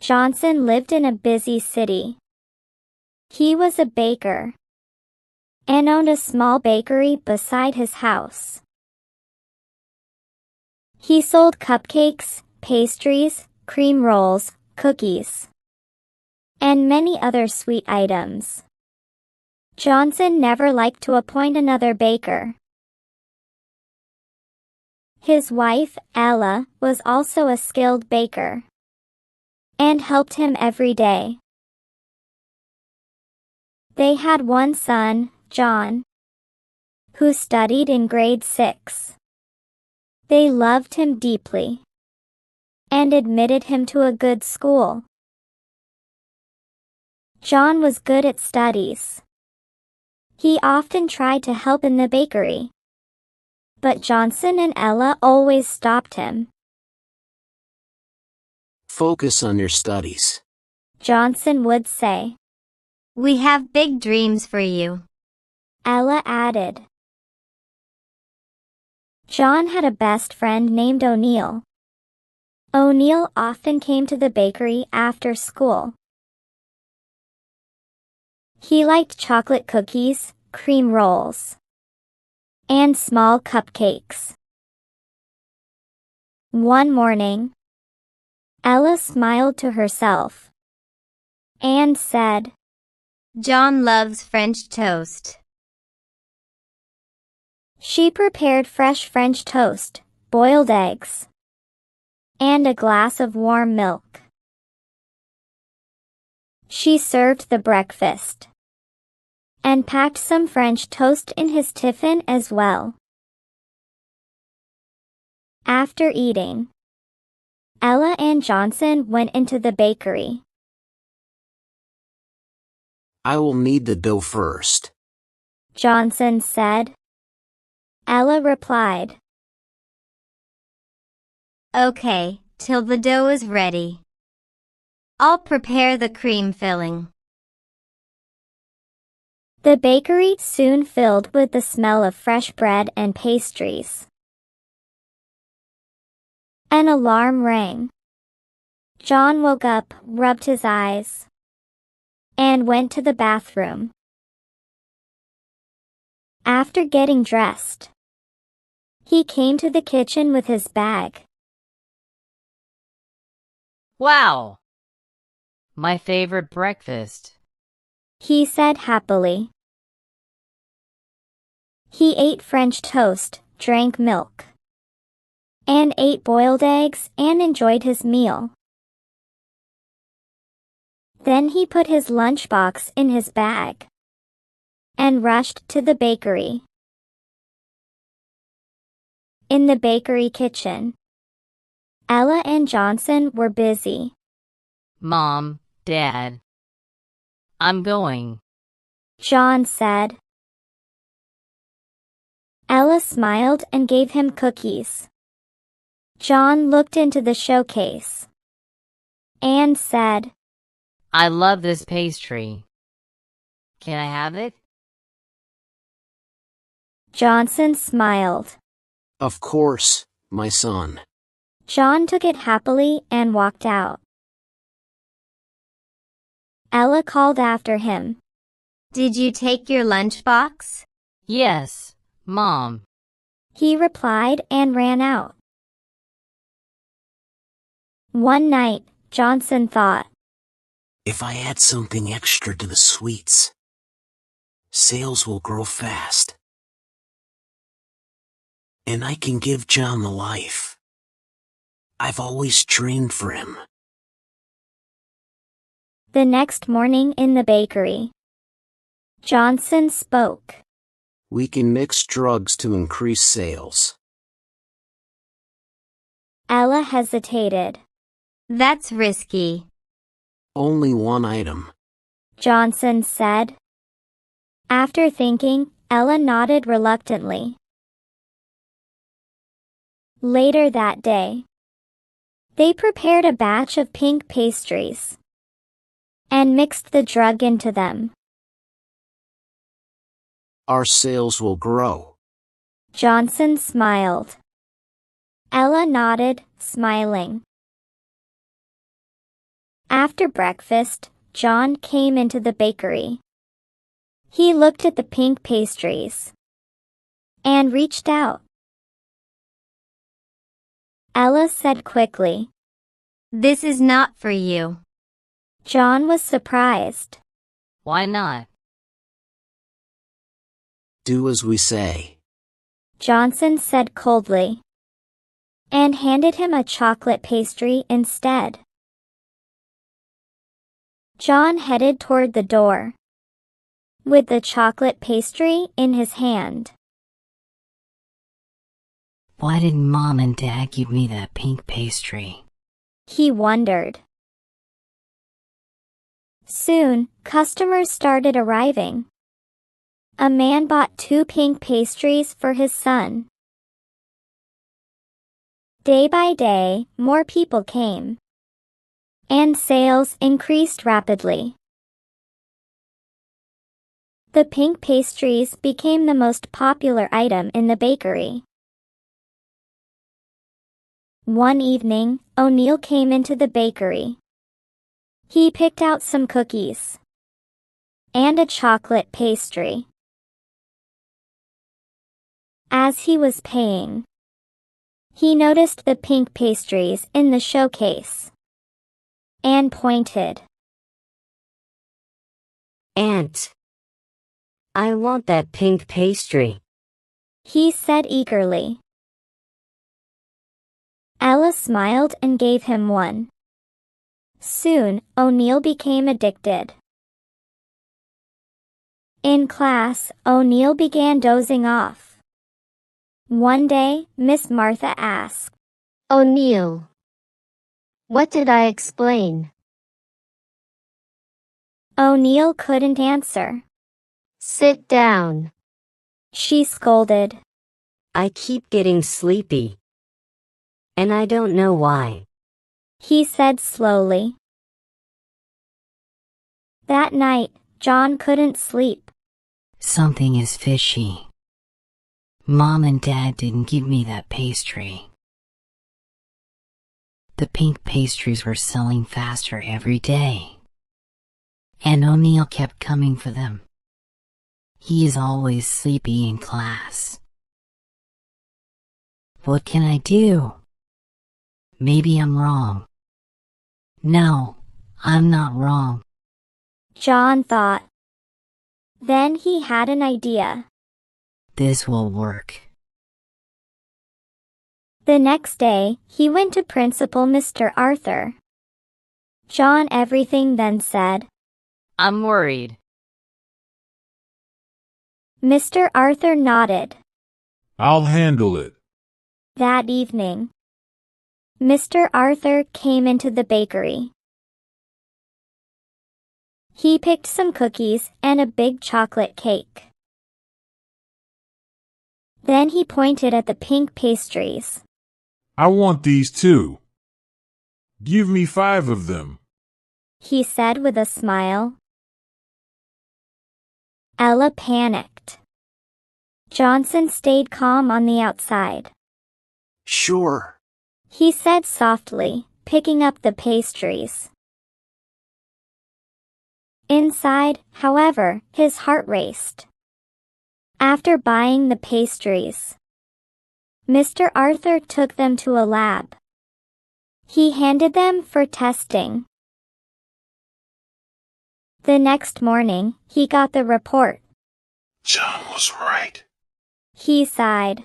Johnson lived in a busy city. He was a baker and owned a small bakery beside his house. He sold cupcakes, pastries, cream rolls, cookies, and many other sweet items. Johnson never liked to appoint another baker. His wife, Ella, was also a skilled baker and helped him every day. They had one son, John, who studied in grade 6. They loved him deeply and admitted him to a good school. John was good at studies. He often tried to help in the bakery, but Johnson and Ella always stopped him. Focus on your studies, Johnson would say. We have big dreams for you, Ella added. John had a best friend named O'Neill. O'Neill often came to the bakery after school. He liked chocolate cookies, cream rolls, and small cupcakes. One morning, Ella smiled to herself and said, John loves French toast. She prepared fresh French toast, boiled eggs, and a glass of warm milk. She served the breakfast and packed some French toast in his tiffin as well. After eating, Ella and Johnson went into the bakery. I will knead the dough first, Johnson said. Ella replied, Okay, till the dough is ready. I'll prepare the cream filling. The bakery soon filled with the smell of fresh bread and pastries. An alarm rang. John woke up, rubbed his eyes, and went to the bathroom. After getting dressed, he came to the kitchen with his bag. Wow! My favorite breakfast, he said happily. He ate French toast, drank milk, and ate boiled eggs and enjoyed his meal. Then he put his lunchbox in his bag and rushed to the bakery. In the bakery kitchen, Ella and Johnson were busy. Mom, Dad. I'm going, John said. Ella smiled and gave him cookies. John looked into the showcase and said, I love this pastry. Can I have it? Johnson smiled. Of course, my son. John took it happily and walked out. Ella called after him. Did you take your lunchbox? Yes, Mom. He replied and ran out. One night, Johnson thought, If I add something extra to the sweets, sales will grow fast. And I can give John the life I've always dreamed for him. The next morning in the bakery, Johnson spoke. We can mix drugs to increase sales. Ella hesitated. That's risky. Only one item, Johnson said. After thinking, Ella nodded reluctantly. Later that day, they prepared a batch of pink pastries and mixed the drug into them. Our sales will grow, Johnson smiled. Ella nodded, smiling. After After breakfast, John came into the bakery. He looked at the pink pastries and reached out. Ella said quickly, "This is not for you." John was surprised. Why not? Do as we say. Johnson said coldly, and handed him a chocolate pastry instead. John headed toward the door, with the chocolate pastry in his hand. Why didn't Mom and Dad give me that pink pastry? He wondered. Soon, customers started arriving. A man bought 2 pink pastries for his son. Day by day, more people came, and sales increased rapidly. The pink pastries became the most popular item in the bakery. One evening, O'Neill came into the bakery. He picked out some cookies and a chocolate pastry. As he was paying, he noticed the pink pastries in the showcase and pointed. "Aunt, I want that pink pastry," he said eagerly. Ella smiled and gave him one. Soon, O'Neill became addicted. In class, O'Neill began dozing off. One day, Miss Martha asked, "O'Neill, what did I explain?" O'Neill couldn't answer. "Sit down. She scolded. I keep getting sleepy, and I don't know why," he said slowly. That night, John couldn't sleep. Something is fishy. Mom and Dad didn't give me that pastry. The pink pastries were selling faster every day, and O'Neill kept coming for them. He is always sleepy in class. What can I do? Maybe I'm wrong. No, I'm not wrong. John thought. Then he had an idea. This will work. The next day, he went to Principal Mr. Arthur. John everything then said. I'm worried. Mr. Arthur nodded. I'll handle it. That evening, Mr. Arthur came into the bakery. He picked some cookies and a big chocolate cake. Then he pointed at the pink pastries. I want these too. Give me 5 of them, he said with a smile. Ella panicked. Johnson stayed calm on the outside. Sure. He said softly, picking up the pastries. Inside, however, his heart raced. After buying the pastries, Mr. Arthur took them to a lab. He handed them for testing. The next morning, he got the report. John was right. He sighed.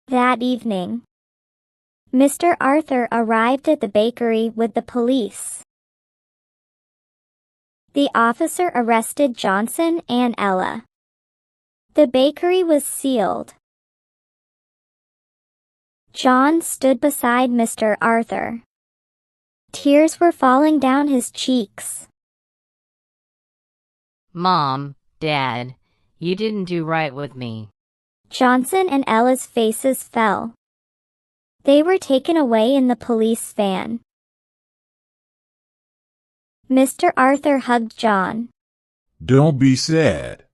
That evening, Mr. Arthur arrived at the bakery with the police. The officer arrested Johnson and Ella. The bakery was sealed. John stood beside Mr. Arthur. Tears were falling down his cheeks. Mom, Dad, you didn't do right with me. Johnson and Ella's faces fell. They were taken away in the police van. Mr. Arthur hugged John. Don't be sad.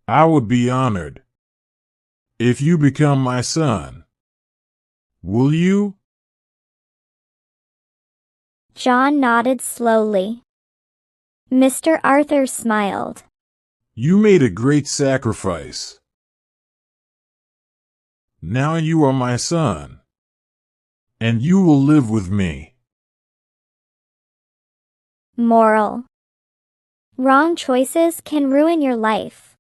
I would be honored if you become my son. Will you? John nodded slowly. Mr. Arthur smiled. You made a great sacrifice. Now you are my son, and you will live with me. Moral: wrong choices can ruin your life.